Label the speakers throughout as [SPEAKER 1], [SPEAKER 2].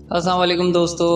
[SPEAKER 1] अस्सलाम वालेकुम दोस्तों।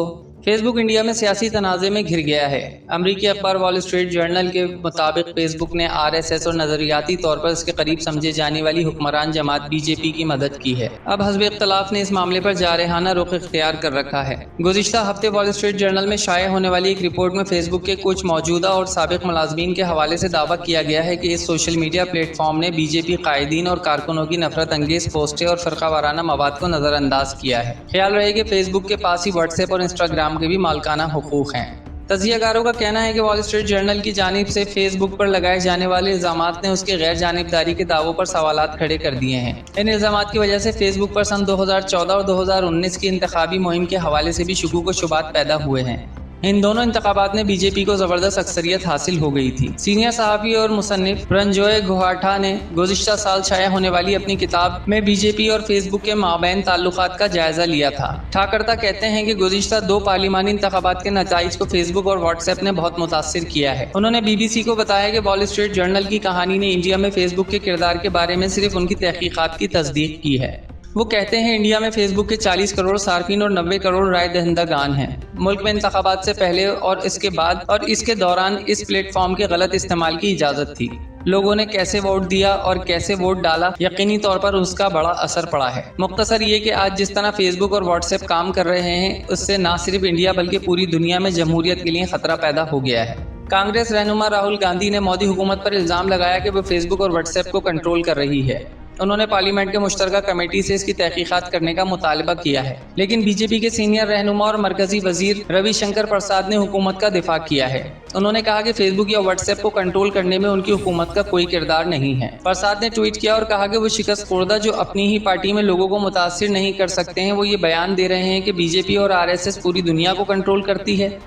[SPEAKER 1] फेसबुक इंडिया में सियासी तनाज़े में घिर गया है। अमरीकी अखबार वॉल स्ट्रीट जर्नल के मुताबिक फेसबुक ने आरएसएस और नज़रियाती तौर पर इसके करीब समझे जाने वाली हुक्मरान जमात बीजेपी की मदद की है। अब हस्ब इख्तलाफ ने इस मामले पर जारहाना रुख इख्तियार कर रखा है। गुज़िश्ता हफ्ते वॉल स्ट्रीट जर्नल में शाये होने वाली एक रिपोर्ट में फेसबुक के कुछ मौजूदा और साबिक मुलाजमीन के हवाले से दावा किया गया है कि इस सोशल मीडिया प्लेटफॉर्म ने बीजेपी कायदीन और कारकुनों की नफरत अंगेज पोस्टें और फ़िरका वाराना मवाद को नज़रअंदाज किया है। ख्याल रहे कि फेसबुक के पास ही व्हाट्सएप और इंस्टाग्राम के भी मालकाना हुकूक हैं। तज्जियाकारों का कहना है कि वॉल स्ट्रीट जर्नल की जानिब से फेसबुक पर लगाए जाने वाले इल्ज़ामात ने उसके गैर जानिबदारी के दावों पर सवालात खड़े कर दिए हैं। इन इल्ज़ामात की वजह से फेसबुक पर सन 2014 और 2019 की इंतखाबी मुहिम के हवाले से भी शुकूक व शुबात पैदा हुए हैं। इन दोनों इंतखाबात में बीजेपी को ज़बरदस्त अक्सरियत हासिल हो गई थी। सीनियर सहाफ़ी और मुसन्निफ रंजोए गुहाठा ने गुज़िश्ता साल शाया होने वाली अपनी किताब में बीजेपी और फेसबुक के माबैन ताल्लुकात का जायज़ा लिया था। ठाकरता कहते हैं कि गुज़िश्ता 2 पार्लिमानी इंतखाबात के नताइज को फेसबुक और व्हाट्सएप ने बहुत मुतासिर किया है। उन्होंने BBC को बताया कि वॉल स्ट्रीट जर्नल की कहानी ने इंडिया में फेसबुक के किरदार के बारे में सिर्फ उनकी तहकीकात की तस्दीक की है। वो कहते हैं इंडिया में फेसबुक के 40 करोड़ सार्फिन और 90 करोड़ राय दहिंदगान हैं। मुल्क में इंतखाबात से पहले और इसके बाद और इसके दौरान इस प्लेटफॉर्म के गलत इस्तेमाल की इजाज़त थी। लोगों ने कैसे वोट दिया और कैसे वोट डाला, यकीनी तौर पर उसका बड़ा असर पड़ा है। मुख्तसर ये कि आज जिस तरह फेसबुक और व्हाट्सएप काम कर रहे हैं, उससे ना सिर्फ इंडिया बल्कि पूरी दुनिया में जमहूरियत के लिए खतरा पैदा हो गया है। कांग्रेस रहनुमा राहुल गांधी ने मोदी हुकूमत पर इल्ज़ाम लगाया कि वो फेसबुक और व्हाट्सएप को कंट्रोल कर रही है। उन्होंने पार्लियामेंट के मुश्तरका कमेटी से इसकी तहकीकात करने का मुतालबा किया है, लेकिन बीजेपी के सीनियर रहनुमा और मरकजी वजीर रविशंकर प्रसाद ने हुकूमत का दिफा किया है। उन्होंने कहा कि फेसबुक या व्हाट्सएप को कंट्रोल करने में उनकी हुकूमत का कोई किरदार नहीं है। प्रसाद ने ट्वीट किया और कहा कि वो शिकस्त खुर्दा जो अपनी ही पार्टी में लोगों को मुतासिर नहीं कर सकते हैं, वो ये बयान दे रहे हैं कि बीजेपी और आरएसएस पूरी दुनिया को कंट्रोल करती है।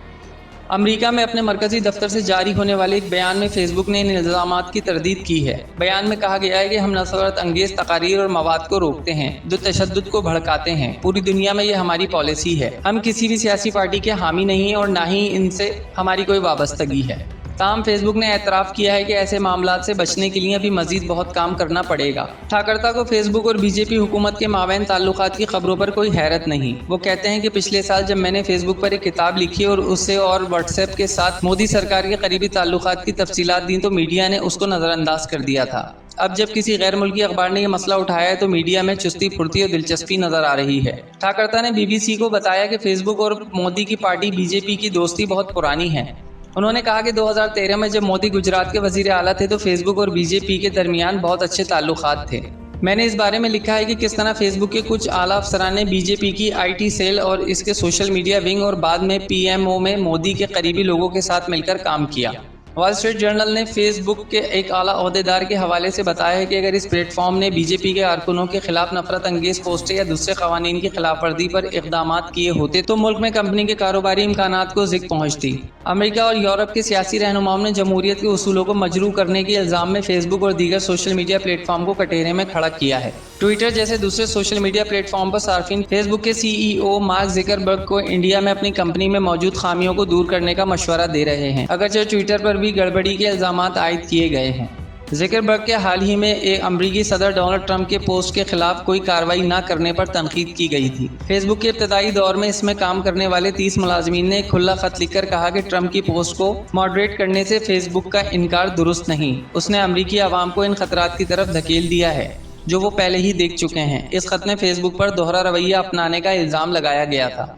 [SPEAKER 1] अमेरिका में अपने मरकजी दफ्तर से जारी होने वाले एक बयान में फेसबुक ने इन इल्ज़ामात की तरदीद की है। बयान में कहा गया है कि हम नफरत अंगेज तकारीर और मवाद को रोकते हैं जो तशद्दुद को भड़काते हैं। पूरी दुनिया में ये हमारी पॉलिसी है। हम किसी भी सियासी पार्टी के हामी नहीं हैं और ना ही इनसे हमारी कोई वाबस्तगी है। ताहम फेसबुक ने एतराफ़ किया है कि ऐसे मामलात से बचने के लिए अभी मजीद बहुत काम करना पड़ेगा। ठाकरता को फेसबुक और बीजेपी हुकूमत के माबैन ताल्लुकात की खबरों पर कोई हैरत नहीं। वो कहते हैं कि पिछले साल जब मैंने फेसबुक पर एक किताब लिखी और उससे और व्हाट्सएप के साथ मोदी सरकार के करीबी ताल्लुकात की तफसीलात दी तो मीडिया ने उसको नज़रअंदाज कर दिया था। अब जब किसी गैर मुल्की अखबार ने यह मसला उठाया है तो मीडिया में चुस्ती फुर्ती और दिलचस्पी नजर आ रही है। ठाकरता ने BBC को बताया कि फेसबुक और मोदी की पार्टी बीजेपी की दोस्ती बहुत पुरानी है। उन्होंने कहा कि 2013 में जब मोदी गुजरात के वजीर आला थे तो फेसबुक और बीजेपी के दरमियान बहुत अच्छे ताल्लुकात थे। मैंने इस बारे में लिखा है कि किस तरह फेसबुक के कुछ आला अफसरान ने बीजेपी की IT सेल और इसके सोशल मीडिया विंग और बाद में PMO में मोदी के करीबी लोगों के साथ मिलकर काम किया। वॉल स्ट्रीट जर्नल ने फेसबुक के एक आला ओहदेदार के हवाले से बताया है कि अगर इस प्लेटफॉर्म ने बीजेपी के कारकुनों के खिलाफ नफरत अंगेज पोस्टें या दूसरे कवानीन की खिलाफ वर्जी पर इक़दामात किए होते तो मुल्क में कंपनी के कारोबारी इम्कानात को ज़िक पहुँचती। अमेरिका और यूरोप के सियासी रहनुमाओं ने जमहूरियत के उसूलों को मजरू करने के इल्ज़ाम में फेसबुक और दीगर सोशल मीडिया प्लेटफॉर्म को कटघरे में खड़ा किया है। ट्विटर जैसे दूसरे सोशल मीडिया प्लेटफॉर्म पर सार्फिन फेसबुक के CEO मार्क ज़करबर्ग को इंडिया में अपनी कंपनी में मौजूद खामियों को दूर करने का मशवरा दे रहे हैं, अगरचे ट्विटर पर भी गड़बड़ी के इल्ज़ामात आयद किए गए हैं। ज़करबर्ग के हाल ही में एक अमरीकी सदर डोनाल्ड ट्रंप के पोस्ट के खिलाफ कोई कार्रवाई न करने पर तनकीद की गई थी। फेसबुक के इब्तदाई दौर में इसमें काम करने वाले 30 मुलाजमीन ने एक खुला खत लिखकर कहा कि ट्रंप की पोस्ट को मॉडरेट करने से फेसबुक का इनकार दुरुस्त नहीं। उसने अमरीकी आवाम को इन खतरात की तरफ धकेल दिया है जो वो पहले ही देख चुके हैं। इस खत में फेसबुक पर दोहरा रवैया अपनाने का इल्ज़ाम लगाया गया था।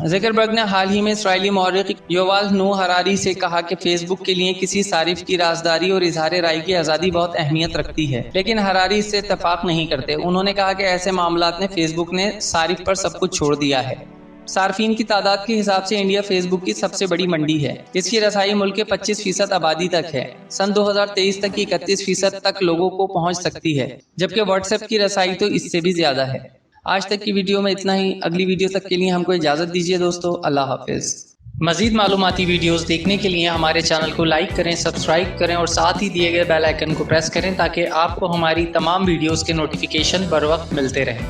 [SPEAKER 1] ज़करबर्ग ने हाल ही में इसराइली मौर्रिख युवाल नोह हरारी से कहा कि फेसबुक के लिए किसी सारिफ की राजदारी और इजहार राय की आज़ादी बहुत अहमियत रखती है, लेकिन हरारी इससे इत्तफाक नहीं करते। उन्होंने कहा कि ऐसे मामलात में फेसबुक ने सारिफ पर सब कुछ छोड़ दिया है। सार्फिन की तादाद के हिसाब से इंडिया फेसबुक की सबसे बड़ी मंडी है। इसकी रसाई मुल्क के 25% आबादी तक है। सन 2023 तक 31% तक लोगों को पहुंच सकती है, जबकि व्हाट्सएप की रसाई तो इससे भी ज़्यादा है। आज तक की वीडियो में इतना ही। अगली वीडियो तक के लिए हमको इजाज़त दीजिए दोस्तों। अल्लाह हाफिज़। मज़ीद मालूमाती वीडियोस देखने के लिए हमारे चैनल को लाइक करें, सब्सक्राइब करें और साथ ही दिए गए बेल आइकन को प्रेस करें ताकि आपको हमारी तमाम वीडियोस के नोटिफिकेशन बर वक्त मिलते रहें।